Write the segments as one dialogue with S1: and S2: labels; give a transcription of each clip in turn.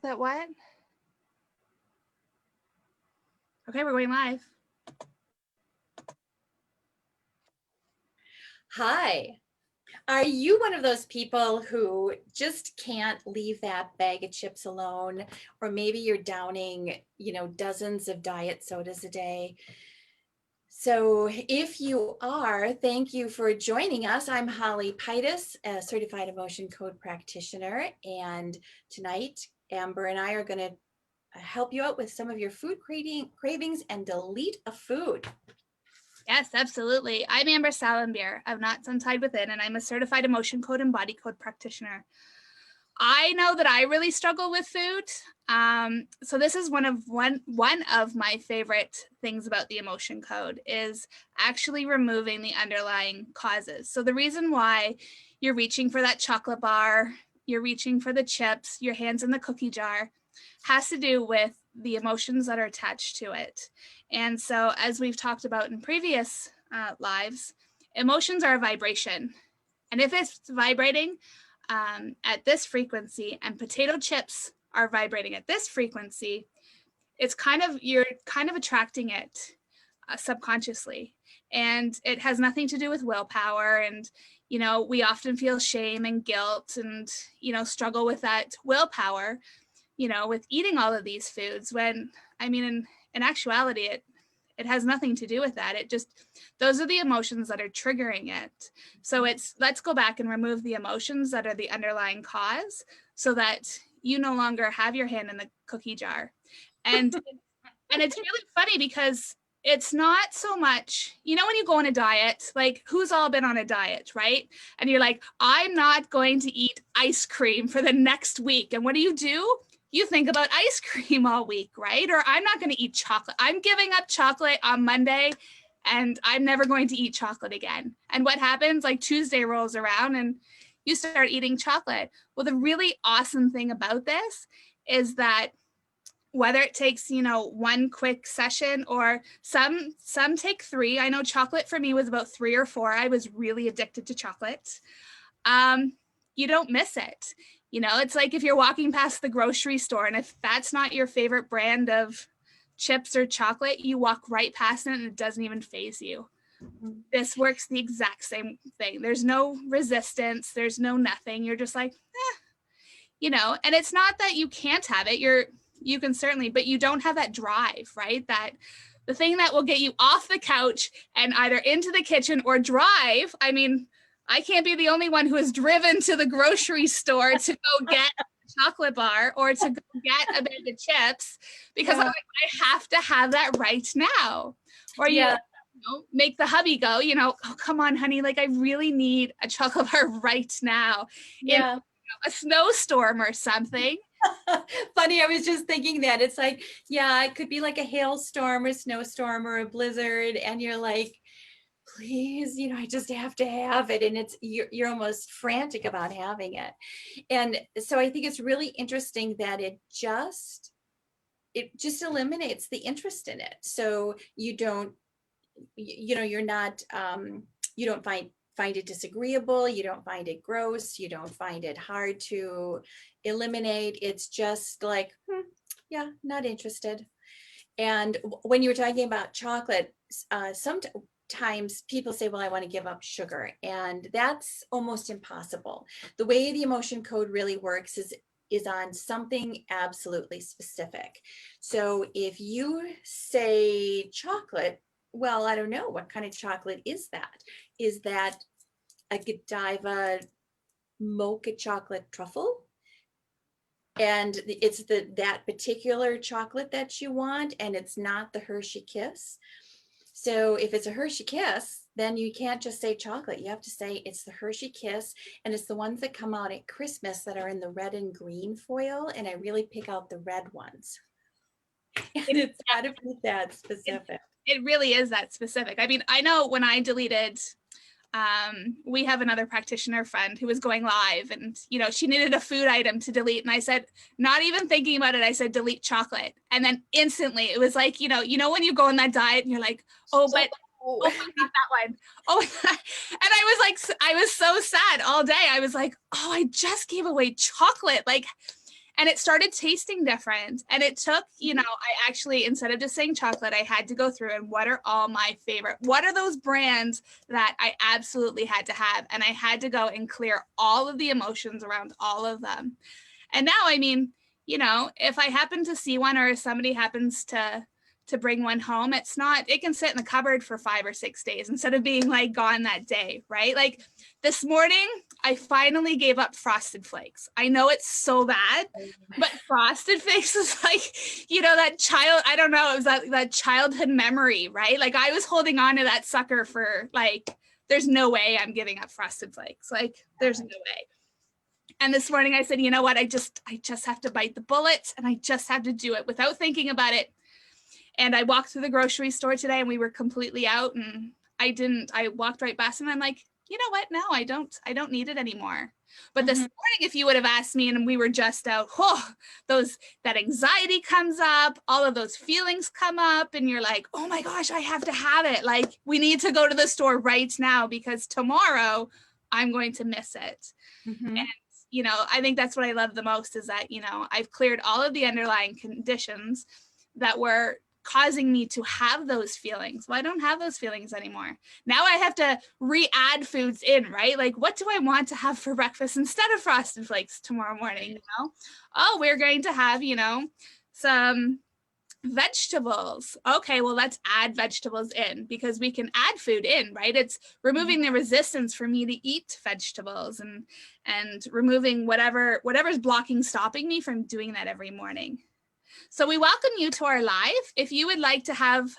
S1: That what? Okay, we're going live.
S2: Hi. Are you one of those people who just can't leave that bag of chips alone? Or maybe you're downing, dozens of diet sodas a day. So if you are, thank you for joining us. I'm Holly Pitus, a certified emotion code practitioner. And tonight, Amber and I are going to help you out with some of your food cravings and delete a food.
S1: Yes, absolutely. I'm Amber Salenbier of Knots Untied Within, and I'm a certified emotion code and body code practitioner. I know that I really struggle with food. So this is one of my favorite things about the emotion code is actually removing the underlying causes. So the reason why you're reaching for that chocolate bar, you're reaching for the chips, your hands in the cookie jar, has to do with the emotions that are attached to it. And so as we've talked about in previous lives, emotions are a vibration. And if it's vibrating at this frequency and potato chips are vibrating at this frequency, you're kind of attracting it subconsciously. And it has nothing to do with willpower. And, we often feel shame and guilt and, struggle with that willpower, with eating all of these foods when, in actuality, it has nothing to do with that. Those are the emotions that are triggering it. So let's go back and remove the emotions that are the underlying cause so that you no longer have your hand in the cookie jar. And it's really funny because it's not so much, when you go on a diet, like who's all been on a diet, right? And you're like, I'm not going to eat ice cream for the next week. And what do? You think about ice cream all week, right? Or I'm not going to eat chocolate. I'm giving up chocolate on Monday and I'm never going to eat chocolate again. And what happens? Like Tuesday rolls around and you start eating chocolate. Well, the really awesome thing about this is that whether it takes, one quick session or some take 3. I know chocolate for me was about 3 or 4. I was really addicted to chocolate. You don't miss it. It's like if you're walking past the grocery store and if that's not your favorite brand of chips or chocolate, you walk right past it and it doesn't even faze you. Mm-hmm. This works the exact same thing. There's no resistance. There's no nothing. You're just like, and it's not that you can't have it. You can certainly, but you don't have that drive, right? That the thing that will get you off the couch and either into the kitchen or drive. I can't be the only one who has driven to the grocery store to go get a chocolate bar or to go get a bag of chips because I'm like, I have to have that right now. Or you make the hubby go, oh, come on, honey. Like I really need a chocolate bar right now.
S2: Yeah.
S1: In a snowstorm or something.
S2: Funny, I was just thinking that. It's like, it could be like a hailstorm or snowstorm or a blizzard. And you're like, please, I just have to have it. And you're almost frantic about having it. And so I think it's really interesting that it just eliminates the interest in it. So you don't, you're not, you don't find it disagreeable. You don't find it gross. You don't find it hard to eliminate. It's just like, not interested. And when you were talking about chocolate, sometimes people say, well, I want to give up sugar, and that's almost impossible. The way the emotion code really works is on something absolutely specific. So if you say chocolate, well, I don't know, what kind of chocolate is that? Is that a Godiva mocha chocolate truffle? And it's that particular chocolate that you want, and it's not the Hershey Kiss. So if it's a Hershey Kiss, then you can't just say chocolate. You have to say it's the Hershey Kiss, and it's the ones that come out at Christmas that are in the red and green foil, and I really pick out the red ones. And it's got to be that specific.
S1: It really is that specific. I know when I deleted, we have another practitioner friend who was going live and, she needed a food item to delete. And I said, not even thinking about it, I said, delete chocolate. And then instantly it was like, when you go on that diet and you're like, not that one. Oh, and I was so sad all day. I was like, oh, I just gave away chocolate. Like, and it started tasting different. And it took, I actually, instead of just saying chocolate, I had to go through and what are all my favorite, what are those brands that I absolutely had to have? And I had to go and clear all of the emotions around all of them. And now, I mean, if I happen to see one or if somebody happens to bring one home, it can sit in the cupboard for 5 or 6 days instead of being like gone that day, right? Like this morning, I finally gave up Frosted Flakes. I know it's so bad, but Frosted Flakes is like, that child, I don't know, it was that childhood memory, right? Like I was holding on to that sucker for like, there's no way I'm giving up Frosted Flakes. Like there's no way. And this morning I said, you know what? I just have to bite the bullet and I just have to do it without thinking about it. And I walked through the grocery store today and we were completely out and I walked right past and I'm like, you know what? No, I don't need it anymore. But this morning, if you would have asked me and we were just out, that anxiety comes up, all of those feelings come up and you're like, oh my gosh, I have to have it. Like we need to go to the store right now because tomorrow I'm going to miss it. And I think that's what I love the most is that, I've cleared all of the underlying conditions that were causing me to have those feelings. Well, I don't have those feelings anymore. Now I have to re-add foods in, right? Like, what do I want to have for breakfast instead of Frosted Flakes tomorrow morning? Oh, we're going to have, some vegetables. Okay, well, let's add vegetables in because we can add food in, right? It's removing the resistance for me to eat vegetables and removing whatever's stopping me from doing that every morning. So we welcome you to our live. If you would like to have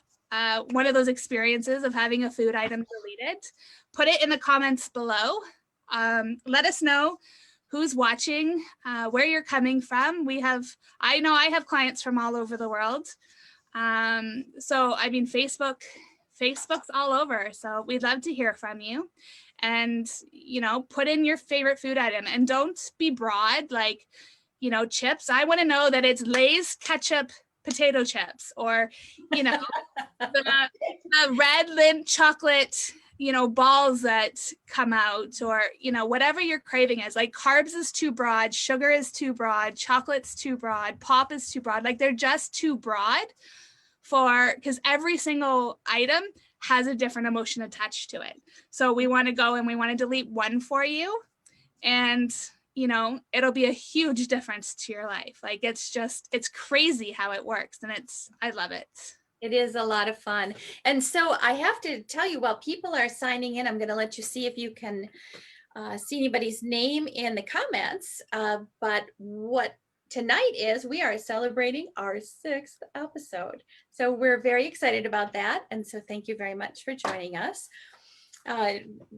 S1: one of those experiences of having a food item deleted, put it in the comments below. Let us know who's watching, where you're coming from. I know I have clients from all over the world. So I mean, Facebook's all over. So we'd love to hear from you and, put in your favorite food item and don't be broad. Like, chips. I want to know that it's Lay's ketchup potato chips or, the red Lindt chocolate, balls that come out or, whatever your craving is. Like carbs is too broad, sugar is too broad, chocolate's too broad, pop is too broad. Like they're just too broad because every single item has a different emotion attached to it. So we want to go and we want to delete one for you and it'll be a huge difference to your life. Like it's crazy how it works and I love it.
S2: It is a lot of fun. And so I have to tell you, while people are signing in, I'm going to let you see if you can see anybody's name in the comments. But what tonight is, we are celebrating our 6th episode. So we're very excited about that. And so thank you very much for joining us.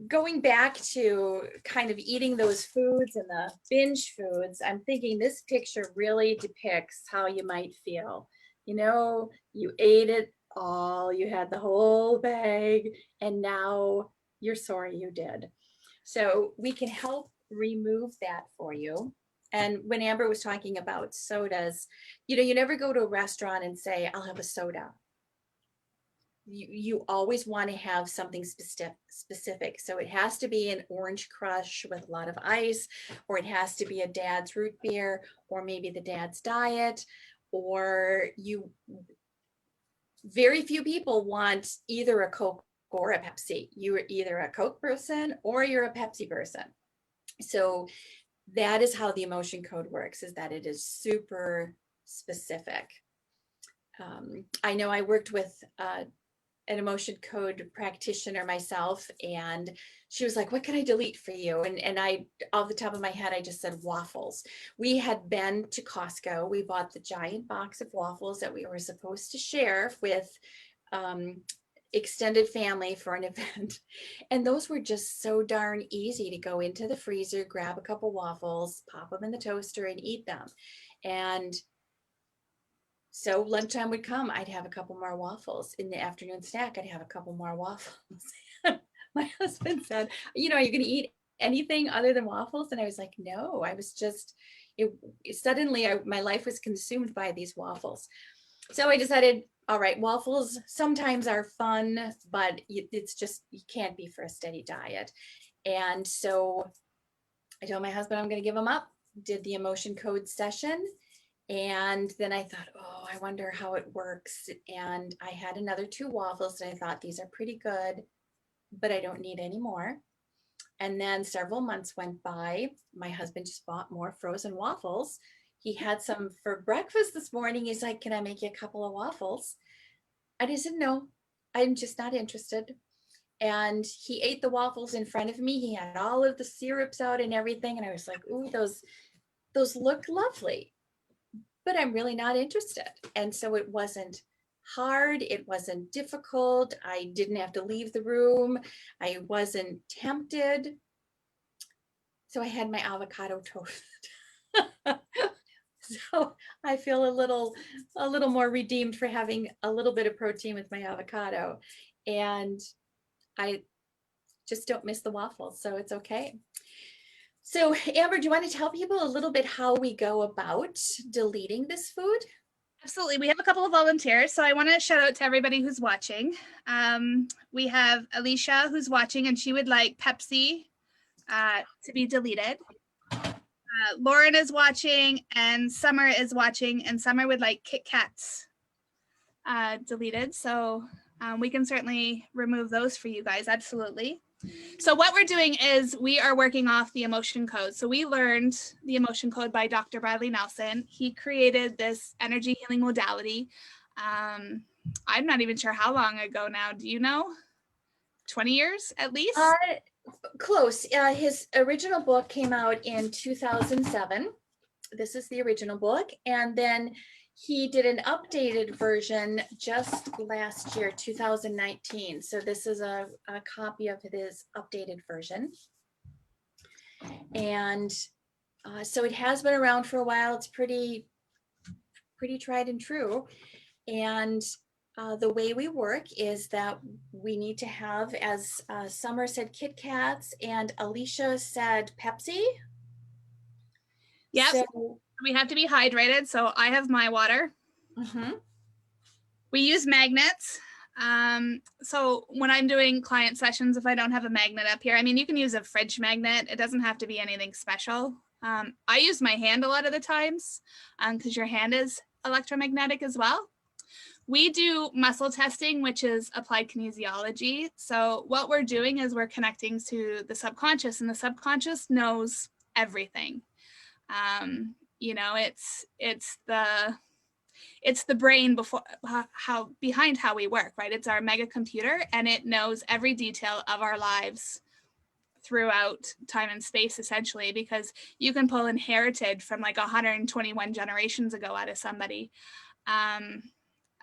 S2: Going back to kind of eating those foods and the binge foods, I'm thinking this picture really depicts how you might feel. You ate it all, you had the whole bag, and now you're sorry you did. So we can help remove that for you. And when Amber was talking about sodas, you never go to a restaurant and say, I'll have a soda. You always want to have something specific. So it has to be an orange crush with a lot of ice, or it has to be a dad's root beer, or maybe the dad's diet, or very few people want either a Coke or a Pepsi. You're either a Coke person or you're a Pepsi person. So that is how the emotion code works, is that it is super specific. I know I worked with an emotion code practitioner myself, and she was like, what can I delete for you? And I, off the top of my head, I just said waffles. We had been to Costco. We bought the giant box of waffles that we were supposed to share with extended family for an event. And those were just so darn easy to go into the freezer, grab a couple waffles, pop them in the toaster and eat them. And so lunchtime would come, I'd have a couple more waffles. In the afternoon snack, I'd have a couple more waffles. My husband said, are you going to eat anything other than waffles? And I was like, no, I was just, suddenly my life was consumed by these waffles. So I decided, all right, waffles sometimes are fun, but it's just, you can't be for a steady diet. And so I told my husband I'm going to give them up. did the emotion code session. And then I thought, oh, I wonder how it works. And I had another 2 waffles and I thought these are pretty good, but I don't need any more. And then several months went by. My husband just bought more frozen waffles. He had some for breakfast this morning. He's like, can I make you a couple of waffles? I just said, no, I'm just not interested. And he ate the waffles in front of me. He had all of the syrups out and everything. And I was like, ooh, those look lovely, but I'm really not interested. And so it wasn't hard. It wasn't difficult. I didn't have to leave the room. I wasn't tempted. So I had my avocado toast. So I feel a little more redeemed for having a little bit of protein with my avocado. And I just don't miss the waffles, so it's okay. So Amber, do you want to tell people a little bit how we go about deleting this food?
S1: Absolutely. We have a couple of volunteers, so I want to shout out to everybody who's watching. We have Alicia who's watching, and she would like Pepsi to be deleted. Lauren is watching, and Summer is watching, and Summer would like Kit Kats deleted. So we can certainly remove those for you guys. Absolutely. So what we're doing is we are working off the emotion code. So we learned the emotion code by Dr. Bradley Nelson. He created this energy healing modality. I'm not even sure how long ago now. Do you know? 20 years at least?
S2: Close. His original book came out in 2007. This is the original book. And then he did an updated version just last year, 2019. So this is a copy of his updated version. And so it has been around for a while. It's pretty tried and true. And the way we work is that we need to have, as Summer said, Kit Kats, and Alicia said Pepsi.
S1: Yes. So we have to be hydrated. So I have my water. We use magnets. So when I'm doing client sessions, if I don't have a magnet up here, I mean, you can use a fridge magnet. It doesn't have to be anything special. I use my hand a lot of the times because your hand is electromagnetic as well. We do muscle testing, which is applied kinesiology. So what we're doing is we're connecting to the subconscious, and the subconscious knows everything. You know, it's the brain behind how we work, right? It's our mega computer, and it knows every detail of our lives throughout time and space, essentially, because you can pull inherited from like 121 generations ago out of somebody.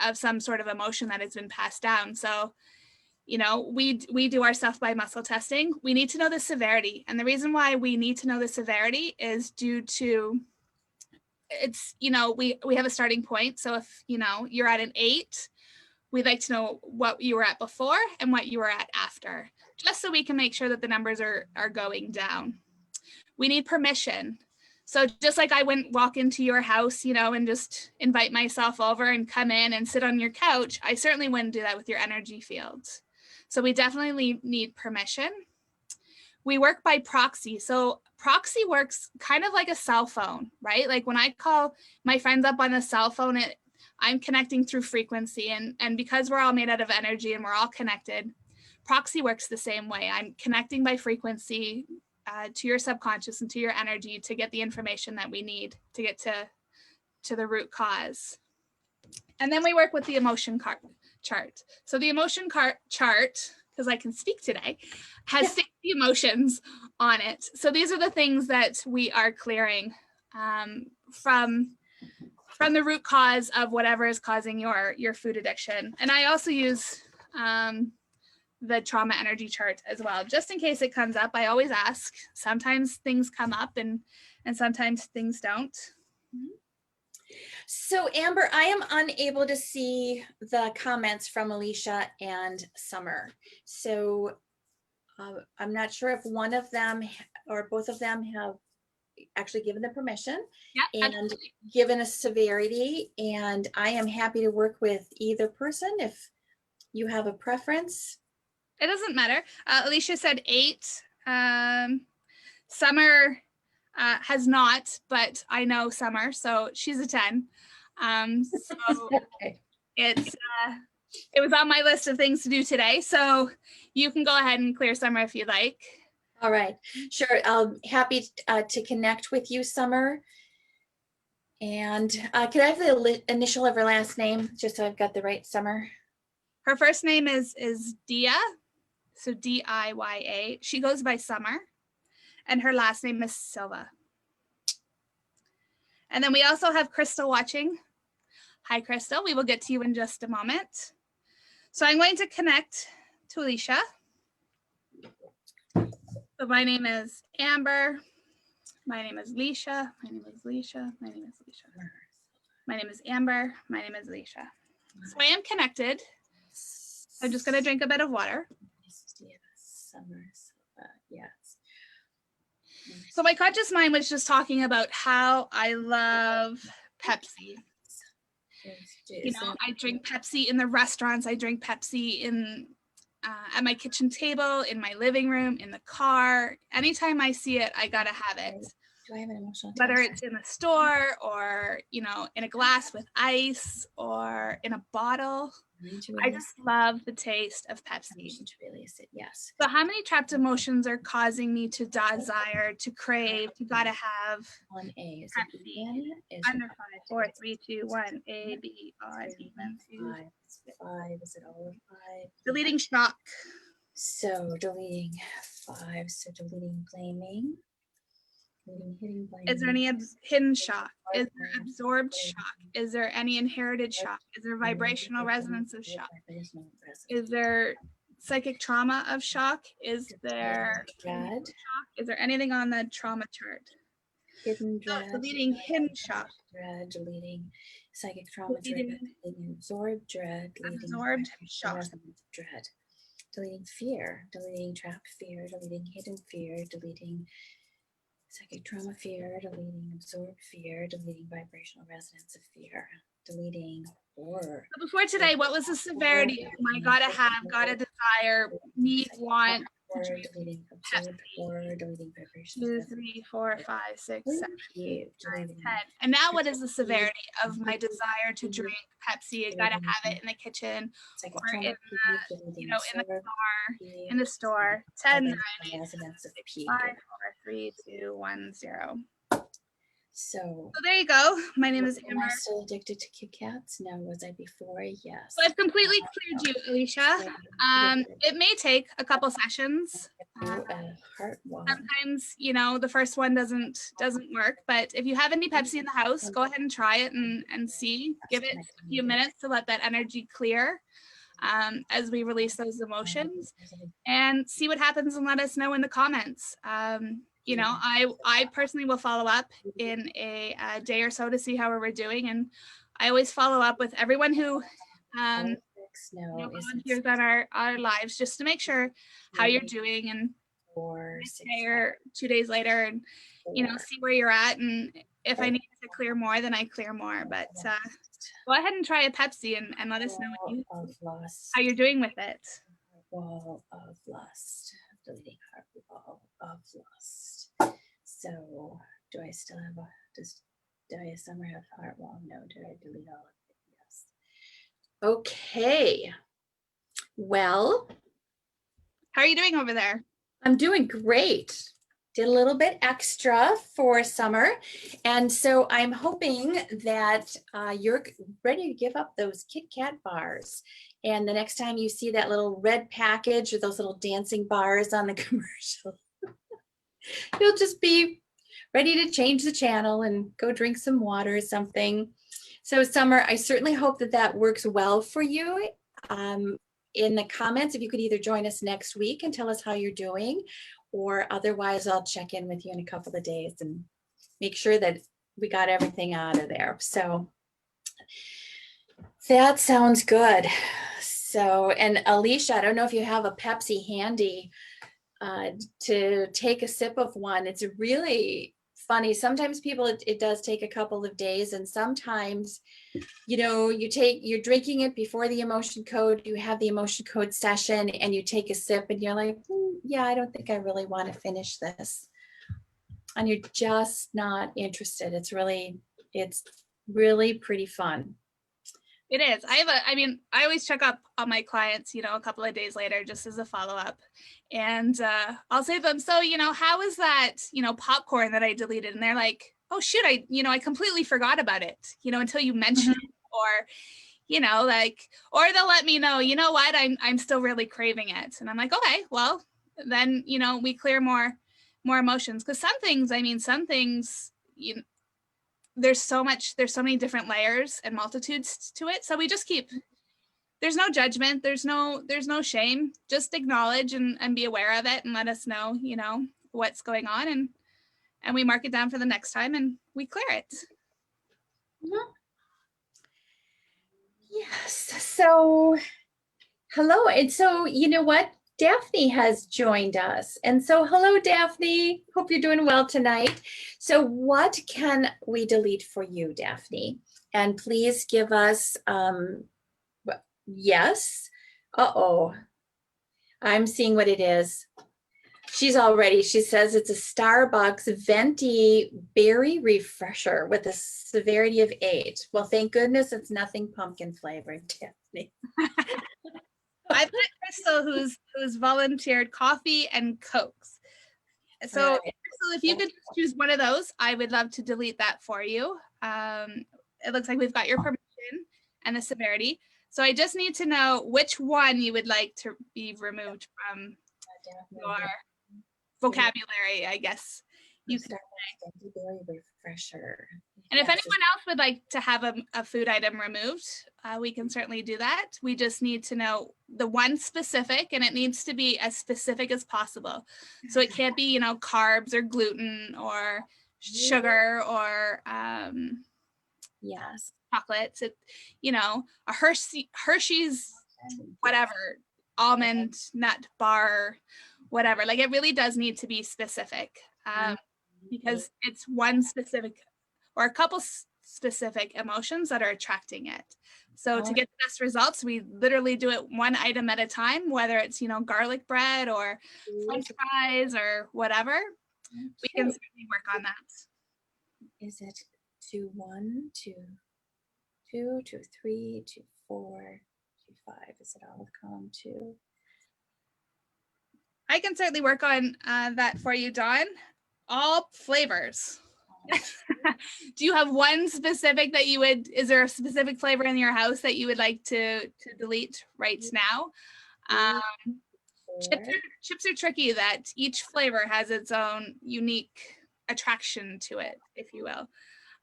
S1: Of some sort of emotion that has been passed down. So, you know, we do our stuff by muscle testing. We need to know the severity. And the reason why we need to know the severity is due to, it's, you know, we have a starting point. So if, you know, you're at an 8, we'd like to know what you were at before and what you were at after, just so we can make sure that the numbers are going down. We need permission. So just like I wouldn't walk into your house, you know, and just invite myself over and come in and sit on your couch, I certainly wouldn't do that with your energy fields. So we definitely need permission. We work by proxy. So proxy works kind of like a cell phone, right? Like when I call my friends up on a cell phone, I'm connecting through frequency. And because we're all made out of energy and we're all connected, proxy works the same way. I'm connecting by frequency to your subconscious and to your energy to get the information that we need to get to the root cause. And then we work with the emotion chart. So the emotion chart, because I can speak today, has 60 emotions on it. So these are the things that we are clearing from the root cause of whatever is causing your food addiction. And I also use the trauma energy chart as well, just in case it comes up. I always ask. Sometimes things come up and sometimes things don't.
S2: So Amber, I am unable to see the comments from Alicia and Summer. So I'm not sure if one of them or both of them have actually given the permission and absolutely. Given a severity. And I am happy to work with either person if you have a preference.
S1: It doesn't matter. Alicia said 8. Summer, has not, but I know Summer, so she's a 10. So
S2: Okay.
S1: it's it was on my list of things to do today. So you can go ahead and clear Summer if you'd like.
S2: All right, sure. I'm happy to connect with you, Summer. And could I have the initial of her last name, just so I've got the right Summer?
S1: Her first name is Dia, so Diya. She goes by Summer, and her last name is Silva. And then we also have Crystal watching. Hi, Crystal. We will get to you in just a moment. So I'm going to connect to Alicia. So my name is Amber. My name is Alicia. My name is Alicia. My name is Alicia. My name is Amber. My name is Alicia. So I am connected. I'm just going to drink a bit of water.
S2: Yes.
S1: So my conscious mind was just talking about how I love Pepsi. You know, I drink Pepsi in the restaurants. I drink Pepsi in at my kitchen table, in my living room, in the car. Anytime I see it, I gotta have it.
S2: Do I have an emotional
S1: Whether it's in the store or, you know, in a glass with ice or in a bottle. I just love the taste of Pepsi.
S2: To release it, yes.
S1: So how many trapped emotions are causing me to desire, to crave, to gotta have
S2: On A is
S1: Pepsi? Under 5, 4, 3, 2, 1, A, B, odd, even, 2.
S2: 5, is it all of 5?
S1: Deleting shock.
S2: So deleting 5, so deleting blaming. Hitting blaming.
S1: Is there any hidden shock? Is there absorbed shock? Is there any inherited shock? Is there vibrational resonance of shock? Is there psychic trauma of shock? Is there
S2: dread?
S1: Is there anything on the trauma chart?
S2: Hidden dread.
S1: Deleting hidden shock.
S2: Dread, deleting psychic trauma, deleting absorbed dread,
S1: absorbed shock.
S2: Dread. Deleting fear, deleting trapped fear, deleting hidden fear, deleting psychic trauma fear, deleting absorbed fear, deleting vibrational resonance of fear, deleting horror.
S1: So before today, what was the severity of my gotta have, gotta desire, need, want,
S2: deleting absorbed horror, deleting vibrational
S1: 2, 3, 4, 5, 6, 7, 8, 9, 10.
S2: deleting
S1: And now what is the severity of my desire to drink Pepsi? I gotta have it in the kitchen or in the, you know, in the car, in the store. 10, 9, 8, 7, 6, 5, 4, 3, 2, 1, 0.
S2: So
S1: there you go. My name is Amber.
S2: Am I still addicted to Kit Kats? No, was I before? Yes.
S1: So I've completely cleared you, Alicia. It may take a couple sessions. Sometimes, you know, the first one doesn't work, but if you have any Pepsi in the house, go ahead and try it and see. Give it a few minutes to let that energy clear as we release those emotions, and see what happens, and let us know in the comments. You know, I personally will follow up in a day or so to see how we're doing, and I always follow up with everyone who you know, volunteers on our lives, just to make sure how you're doing, and day or 2 days later, and you know, see where you're at, and if I need to clear more, then I clear more. But go ahead and try a Pepsi and let us know how you're doing with it.
S2: Wall of lust, deleting heart wall of lust. So do I still have does Dia Summer have heart wall? No. Did I delete all of it? Yes. Okay. Well,
S1: how are you doing over there?
S2: I'm doing great. Did a little bit extra for Summer. And so I'm hoping that you're ready to give up those Kit Kat bars. And the next time you see that little red package or those little dancing bars on the commercial, you'll just be ready to change the channel and go drink some water or something. So Summer, I certainly hope that that works well for you. In the comments, if you could either join us next week and tell us how you're doing, or otherwise I'll check in with you in a couple of days and make sure that we got everything out of there. So that sounds good. So, and Alicia, I don't know if you have a Pepsi handy to take a sip of one. It's really funny. Sometimes people, it does take a couple of days, and sometimes, you know, you're drinking it before the emotion code, you have the emotion code session, and you take a sip and you're like, yeah, I don't think I really want to finish this. and you're just not interested. It's really pretty fun.
S1: It is. I mean, I always check up on my clients, a couple of days later, just as a follow up. And I'll say to them, so, how is that, popcorn that I deleted? And they're like, oh, shoot, I completely forgot about it, until you mention it. Or, or they'll let me know, you know what, I'm still really craving it. And I'm like, okay, well, then, we clear more emotions. Because some things, there's so many different layers and multitudes to it. So we just there's no judgment. There's no shame. Just acknowledge and be aware of it and let us know, what's going on. And we mark it down for the next time and we clear it.
S2: Yes. So, hello. And so, you know what? Daphne has joined us. And so, hello, Daphne. Hope you're doing well tonight. So, what can we delete for you, Daphne? And please give us, yes. Uh-oh. I'm seeing what it is. She says it's a Starbucks venti berry refresher with a severity of 8. Well, thank goodness it's nothing pumpkin flavored, Daphne.
S1: I've got Crystal who's volunteered coffee and Cokes. So
S2: Right.
S1: Crystal, if you could choose one of those, I would love to delete that for you. It looks like we've got your permission and the severity. So I just need to know which one you would like to be removed from your vocabulary, I guess. You could say.
S2: Berry refresher.
S1: And if anyone else would like to have a food item removed, we can certainly do that. We just need to know the one specific, and it needs to be as specific as possible. So it can't be, carbs or gluten or sugar or
S2: yes,
S1: chocolates. It, a Hershey's, whatever, almond nut bar, whatever. Like it really does need to be specific because it's one specific or a couple specific emotions that are attracting it. So to get the best results, we literally do it one item at a time, whether it's, garlic bread or French fries or whatever. We can certainly work on that.
S2: Is it 2, 1, 2, 2, 2, 3, 2, 4, 2, 5? Is it all of column 2?
S1: I can certainly work on that for you, Dawn. All flavors. Do you have one specific that is there a specific flavor in your house that you would like to delete right now? Chips are tricky, that each flavor has its own unique attraction to it, if you will.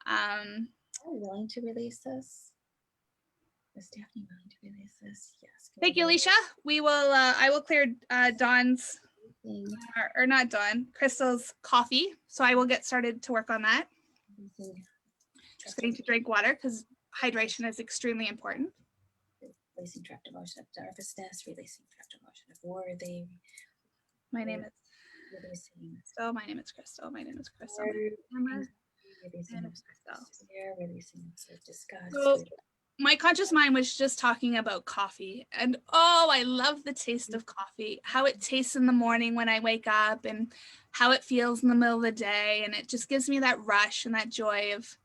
S2: Are you willing to release this? Is Daphne willing to release this? Yes.
S1: Thank you, Alicia. We will. I will clear Dawn's, or not Dawn, Crystal's coffee. So I will get started to work on that. Just going to drink water because hydration is extremely important.
S2: Releasing trapped emotion of nervousness, releasing trapped emotion of worthy.
S1: My name is Crystal. My name is Crystal. My name is Crystal. Releasing disgust. So my conscious mind was just talking about coffee, and I love the taste of coffee, how it tastes in the morning when I wake up and how it feels in the middle of the day, and it just gives me that rush and that joy of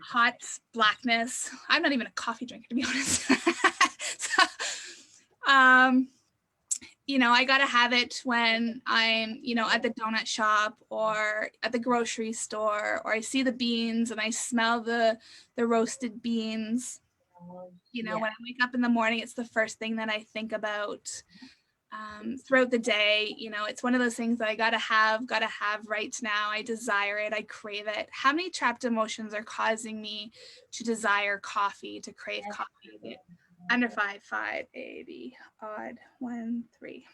S1: hot blackness. I'm not even a coffee drinker, to be honest. So, I gotta have it when I'm, at the donut shop or at the grocery store, or I see the beans and I smell the roasted beans. When I wake up in the morning, it's the first thing that I think about. Throughout the day, it's one of those things that I gotta have right now. I desire it. I crave it. How many trapped emotions are causing me to desire coffee, to crave coffee? Under 5, A, B, odd, 1, 3.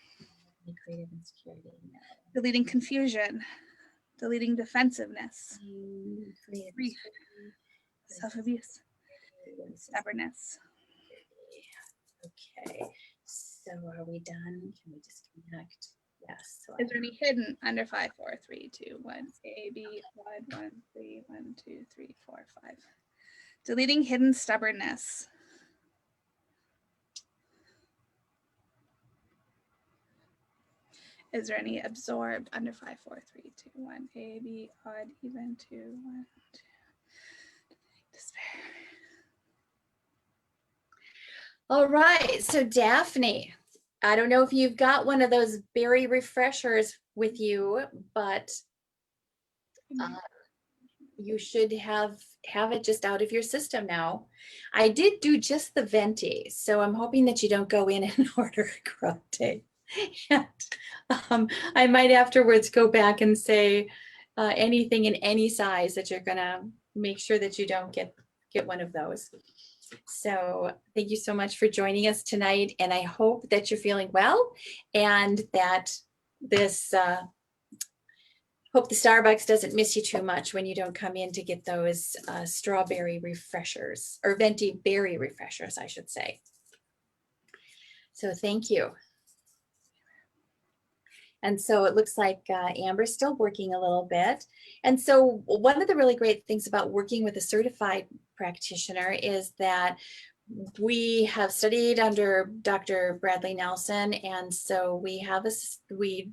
S2: Creative insecurity. No.
S1: Deleting confusion. Deleting defensiveness. Grief. Self-abuse. Stubbornness.
S2: Okay. So are we done? Can we disconnect? Yes. So
S1: is there any hidden under 5, 4, 3, 2, 1, A, B, odd, 1, 3, 1, 2, 3, 4, 5. Deleting hidden stubbornness. Is there any absorbed under 5, 4, 3, 2, 1, A, B, odd, even, 2, 1, 2, despair.
S2: All right, so Daphne, I don't know if you've got one of those berry refreshers with you, but you should have it just out of your system now. I did do just the venti, so I'm hoping that you don't go in and order a grande. And I might afterwards go back and say anything in any size that you're gonna make sure that you don't get one of those. So thank you so much for joining us tonight, and I hope that you're feeling well and that this hope the Starbucks doesn't miss you too much when you don't come in to get those strawberry refreshers, or venti berry refreshers, I should say. So thank you. And so it looks like Amber's still working a little bit. And so one of the really great things about working with a certified practitioner is that we have studied under Dr. Bradley Nelson, and so we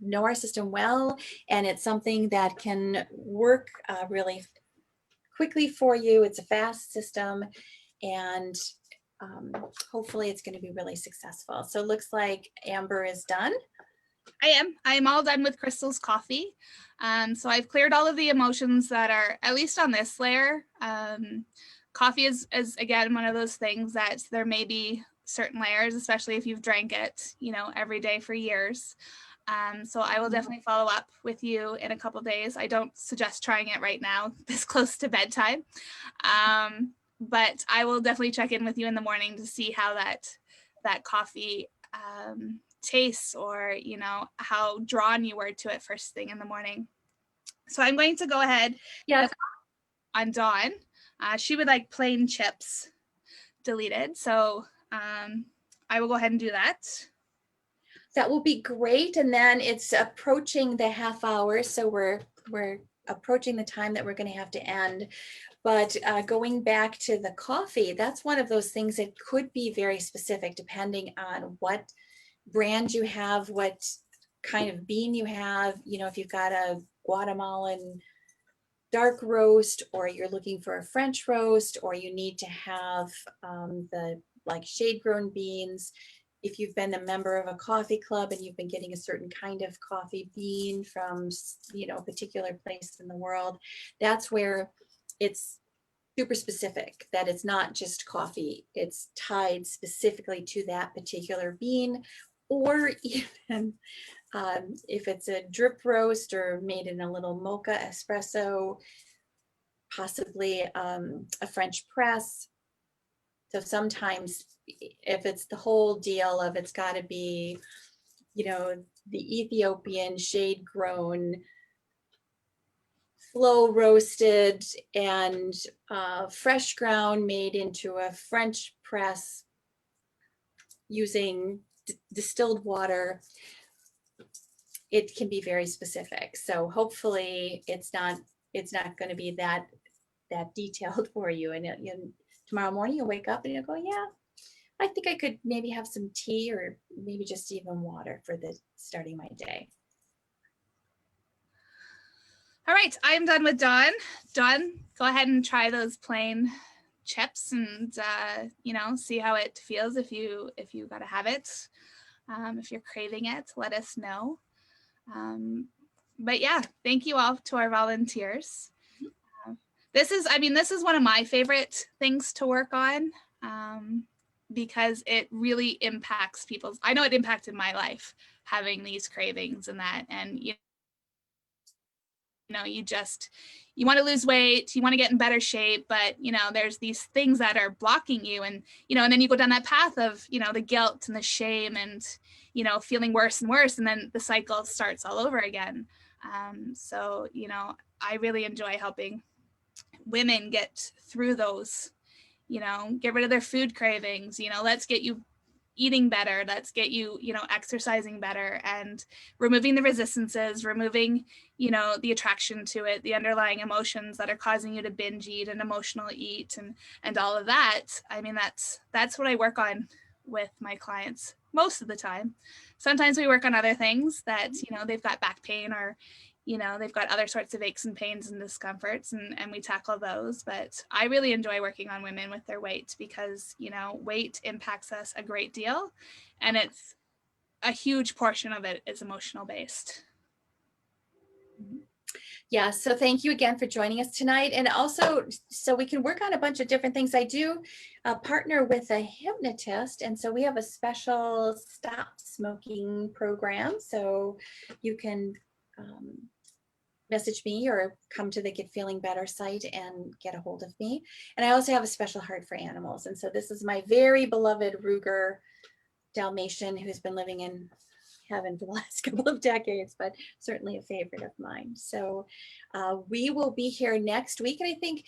S2: know our system well, and it's something that can work really quickly for you. It's a fast system, and hopefully it's going to be really successful. So it looks like Amber is done.
S1: I am all done with Crystal's coffee. So I've cleared all of the emotions that are at least on this layer. Coffee is again one of those things that there may be certain layers, especially if you've drank it, every day for years. So I will definitely follow up with you in a couple days. I don't suggest trying it right now, this close to bedtime. But I will definitely check in with you in the morning to see how that coffee tastes, or how drawn you were to it first thing in the morning. So I'm going to go ahead on Dawn. She would like plain chips deleted, so I will go ahead and do that.
S2: That will be great. And then it's approaching the half hour, so we're approaching the time that we're going to have to end. But going back to the coffee, that's one of those things that could be very specific depending on what brand you have, what kind of bean you have. If you've got a Guatemalan dark roast, or you're looking for a French roast, or you need to have the shade grown beans. If you've been a member of a coffee club and you've been getting a certain kind of coffee bean from a particular place in the world, that's where it's super specific, that it's not just coffee, it's tied specifically to that particular bean. Or even if it's a drip roast or made in a little mocha espresso, possibly a French press. So sometimes if it's the whole deal of it's got to be, the Ethiopian shade grown, slow roasted, and fresh ground made into a French press using distilled water, it can be very specific. So hopefully it's not going to be that detailed for you. And tomorrow morning you'll wake up and you'll go, yeah, I think I could maybe have some tea, or maybe just even water for the starting my day.
S1: All right, I'm done with Dawn. Dawn, go ahead and try those plain chips and see how it feels. If you got to have it, if you're craving it, let us know. But yeah, thank you all to our volunteers. This is one of my favorite things to work on, because it really impacts people's. I know it impacted my life, having these cravings and that, and you want to lose weight, you want to get in better shape, but there's these things that are blocking you, and and then you go down that path of the guilt and the shame, and feeling worse and worse, and then the cycle starts all over again. So I really enjoy helping women get through those, get rid of their food cravings, let's get you eating better, let's get you exercising better, and removing the resistances, removing the attraction to it, the underlying emotions that are causing you to binge eat and emotional eat, and all of that. I mean, that's what I work on with my clients most of the time. Sometimes we work on other things that, they've got back pain or, they've got other sorts of aches and pains and discomforts, and we tackle those. But I really enjoy working on women with their weight because, weight impacts us a great deal, and it's a huge portion of it is emotional based.
S2: Yeah, so thank you again for joining us tonight. And also, so we can work on a bunch of different things. I do partner with a hypnotist, and so we have a special stop smoking program. So you can message me or come to the Get Feeling Better site and get a hold of me. And I also have a special heart for animals. And so this is my very beloved Ruger Dalmatian who's been living in heaven for the last couple of decades, but certainly a favorite of mine. So we will be here next week. And I think,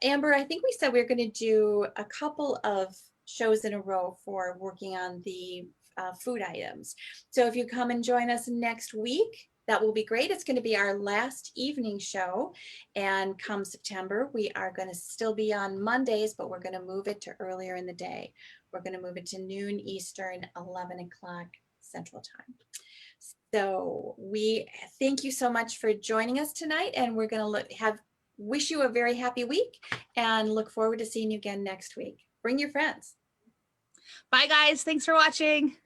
S2: Amber, I think we said we we're going to do a couple of shows in a row for working on the food items. So if you come and join us next week, that will be great. It's going to be our last evening show. And come September, we are going to still be on Mondays, but we're going to move it to earlier in the day. We're going to move it to noon Eastern, 11 o'clock Central Time. So we thank you so much for joining us tonight, and we're going to wish you a very happy week and look forward to seeing you again next week. Bring your friends.
S1: Bye guys. Thanks for watching.